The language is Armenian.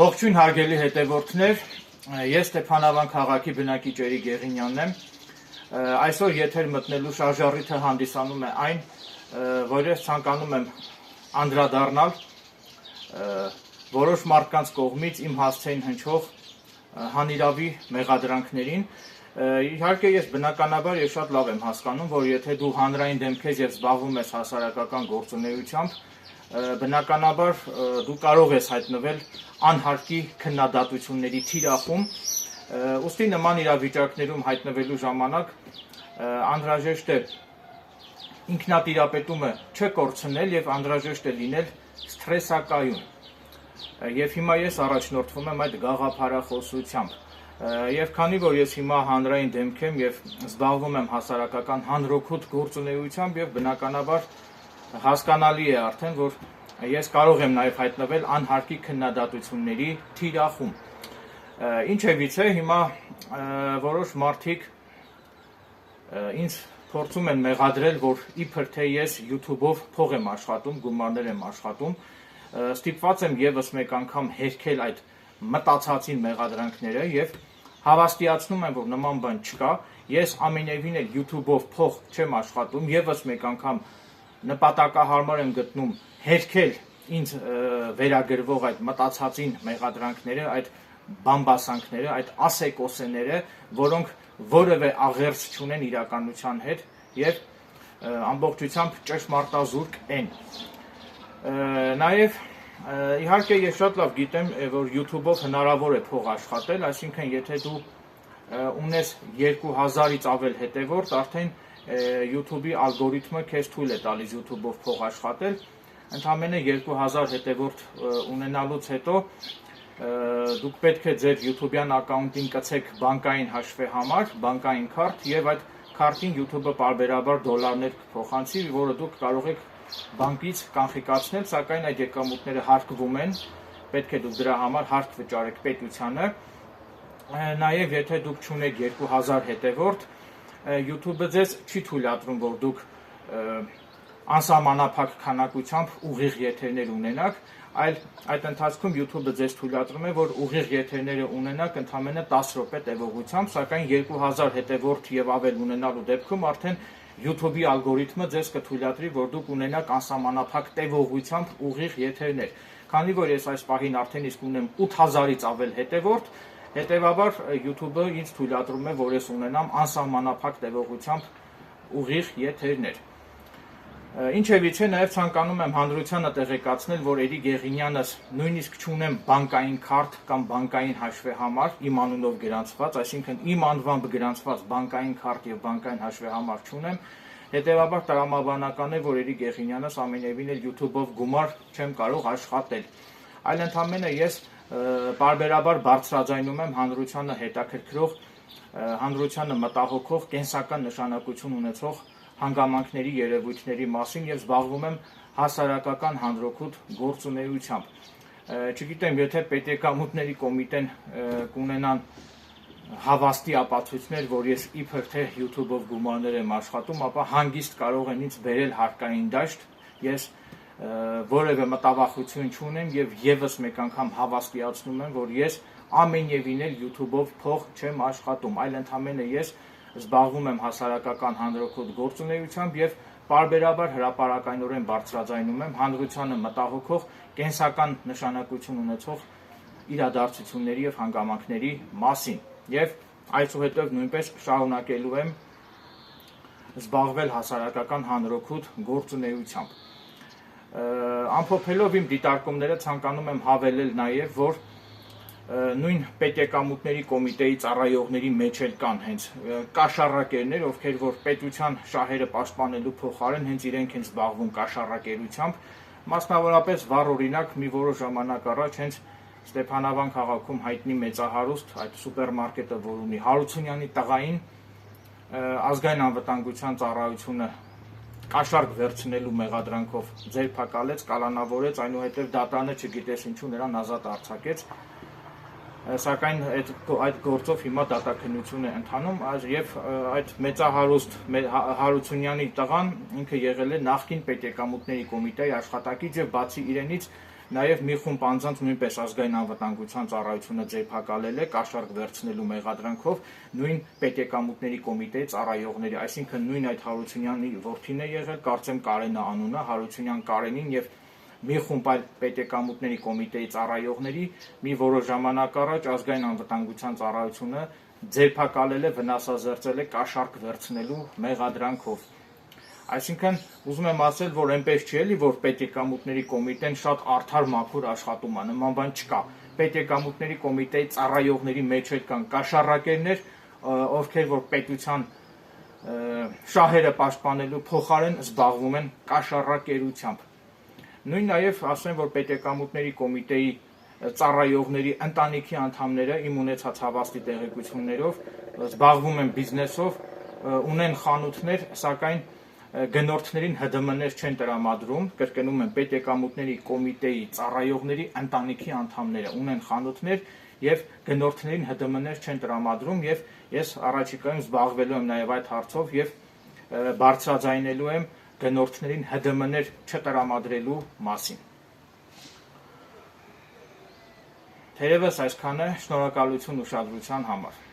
Ողջույն հարգելի հետևորդներ, ես Ստեփանավան քաղաքի բնակիչ Էրիկ Գեղինյանն եմ։ Այսօր եթեր մտնելու շարժառիթը հանդիսանում է այն, որ ես ցանկանում եմ անդրադառնալ որոշ մարդկանց կողմից իմ հասցեին հնչող հանիրավի մեղադրանքներին։ Իհարկե ես բնականաբար ես շատ լավ եմ հասկանում, որ եթե դու հանրային դեմք ես եւ զբաղվում ես հասարակական գործունեությամբ, բնականաբար դու կարող ես հայտնվել անհարկի քննադատությունների թիրախում, ուստի նման իրավիճակներում հայտնվելու ժամանակ անհրաժեշտ է ինքնատիրապետումը չկորցնել եւ անհրաժեշտ է լինել սթրեսակայուն։ Եվ հիմա ես առաջնորդվում եմ այդ գաղափարախոսությամբ։ Եվ քանի որ ես հիմա հանրային դեմք եմ եւ զբաղվում եմ հասարակական հանրօգուտ գործունեությամբ եւ բնականաբար հասկանալի է արդեն, որ ես կարող եմ նաև հայտնվել անհարկի քննադատությունների թիրախում։ Ինչևիցե հիմա որոշ մարդիկ ինձ փորձում են մեղադրել, որ իբր թե ես YouTube-ով փող եմ աշխատում, գումարներ եմ աշխատում, ստիպված եմ եւս մեկ անգամ հերքել այդ մտածածին մեղադրանքները եւ հավաստիացնում եմ, որ նման բան չկա։ Ես ամենևին էլ YouTube-ով փող չեմ աշխատում, եւս մեկ անգամ նպատակահարմար եմ գտնում հերքել ինձ վերագրվող այդ մտածածին մեղադրանքները, այդ բամբասանքները, այդ ասեկոսեները, որոնք որևէ աղերս չունեն իրականության հետ եւ ամբողջությամբ ճշմարտազուրկ են։ Նաեւ իհարկե ես շատ լավ գիտեմ, որ YouTube-ով հնարավոր է փող աշխատել, այսինքն եթե դու ունես 2000-ից ավել հետևորդ, արդեն YouTube-ի ալգորիթմը քեզ թույլ է տալիս YouTube-ով փող աշխատել, ընդամենը 2000 հետևորդ ունենալուց հետո դուք պետք է ձեր YouTube-յան ակաունտին կցեք բանկային հաշվի համար, բանկային քարտ եւ այդ քարտին YouTube-ը պարբերաբար դոլարներ կփոխանցի, որը դուք կարող եք բանկից կանխիկացնել, սակայն այդ եկամուտները հարկվում են, պետք է դուք դրա համար հարկ վճարեք պետությանը։ Նաեւ եթե դուք չունեք 2000 հետևորդ, YouTube-ը ձեզ չի թույլատրում, որ դուք անսահմանափակ քանակությամբ ուղիղ եթերներ ունենաք, այլ այդ ընթացքում YouTube-ը ձեզ թույլատրում է, որ ուղիղ եթերները ունենաք ընդամենը 10 րոպե տևողությամբ, սակայն 2000 հետևորդ եւ ավել ունենալու դեպքում արդեն YouTube-ի ալգորիթմը ձեզ կթույլատրի, որ դուք ունենաք անսահմանափակ տևողությամբ ուղիղ եթերներ։ Քանի որ ես այս պահին արդեն իսկ ունեմ 8000-ից ավել հետևորդ, հետևաբար YouTube-ը ինձ թույլատրում է, որ ես ունենամ անսահմանափակ տևողությամբ ուղիղ եթերներ։ Ինչևիցե նաև ցանկանում եմ հանրությանը տեղեկացնել, որ Էրիկ Գեղինյանս նույնիսկ չունեմ բանկային քարտ կամ բանկային հաշվի համար իմ անունով գրանցված, այսինքն իմ անվամբ գրանցված բանկային քարտ եւ բանկային հաշվի համար չունեմ, հետեւաբար տրամաբանական է, որ Էրիկ Գեղինյանս ամենևին էլ YouTube-ով գումար չեմ կարող աշխատել։ Այլ ընդամենը ես պարբերաբար բարձրաձայնում եմ հանրությանը հետաքրքրող, հանրությանը մտահոգող, կենսական նշանակություն ունեցող հանգամանքների երևույթների մասին եւ զբաղվում եմ հասարակական հանրօգուտ գործունեությամբ։ Չգիտեմ, եթե պետեկամուտների կոմիտեն կունենան հավաստի ապացույցներ, որ ես իբր թե YouTube-ով գումարներ եմ աշխատում, ապա հանգիստ կարող են ինձ բերել հարկային դաշտ, ես որևէ մտավախություն չունեմ եւ եւս մեկ անգամ հավաստիացնում եմ, որ ես ամենևին էլ YouTube-ով փող չեմ աշխատում, այլ ընդամենը ես զբաղվում եմ հասարակական հանրօգուտ գործունեությամբ եւ պարբերաբար հրապարակայնորեն բարձրաձայնում եմ հանրությանը մտահոգող կենսական նշանակություն ունեցող իրադարձությունների եւ հանգամանքների մասին եւ այսուհետեւ նույնպես շարունակելու եմ զբաղվել հասարակական հանրօգուտ գործունեությամբ։ Ամփոփելով իմ դիտարկումները ցանկանում եմ հավելել նաեւ, որ նույն պետեկամուտների կոմիտեի ծառայողների մեջ էլ կան հենց կաշառակերներ, ովքեր որ պետության շահերը պաշտպանելու փոխարեն հենց իրենք են զբաղվում կաշառակերությամբ, մասնավորապես վառ օրինակ մի որոշ ժամանակ առաջ հենց Ստեփանավան քաղաքում հայտնի մեծահարուստ այդ սուպերմարկետը, որ ունի Հարությունյանի տղային ազգային անվտանգության ծառայությունը կաշառք վերցնելու մեղադրանքով ձերբակալեց, կալանավորեց, այնուհետև դատարանը չգիտես ինչու նրան ազատ արձակեց, սակայն այդ գործով հիմա դատաքննություն է ընթանում եւ այդ մեծահարուստ Հարությունյանի տղան ինքը եղել է նախկին պետեկամուտների կոմիտեի աշխատակից եւ բացի իրենից Նաև մի խումբ անձանց նույնպես ազգային անվտանգության ծառայությունը ձերբակալել է կաշառք վերցնելու մեղադրանքով նույն պետեկամուտների կոմիտեի ծառայողների, այսինքն նույն այդ Հարությունյանի որդին է եղել, կարծեմ Կարենը անունը, Հարությունյան Կարենին եւ մի խումբ այլ պետեկամուտների կոմիտեի ծառայողների մի որոշ ժամանակ առաջ ազգային անվտանգության ծառայությունը ձերբակալել է, վնասազերծել է կաշառք վերցնելու մեղադրանքով։ Այսինքն ուզում եմ ասել, որ այնպես չի էլի, որ պետեկամուտների կոմիտեն շատ արդար մաքուր աշխատում է, նման բան չկա։ Պետեկամուտների կոմիտեի ծառայողների մեջ էլ կան կաշառակերներ, ովքեր որ պետության շահերը պաշտպանելու փոխարեն զբաղվում են կաշառակերությամբ։ Նույն նաև ասեմ, որ պետեկամուտների կոմիտեի ծառայողների ընտանիքի անդամները իմ ունեցած հավաստի տեղեկություններով զբաղվում են բիզնեսով, ունեն խանութներ, սակայն գնորդներին ՀԴՄ-ներ չեն տրամադրում, կրկնում եմ, պետեկամուտների կոմիտեի ծառայողների ընտանիքի անդամները ունեն խանութներ եւ գնորդներին ՀԴՄ-ներ չեն տրամադրում եւ ես առաջիկայում զբաղվելու եմ նաեւ այդ հարցով եւ բարձրաձայնելու եմ գնորդներին ՀԴՄ-ներ չտրամադրելու մասին։ Թերևս այսքանը, շնորհակալություն ուշադրության համար։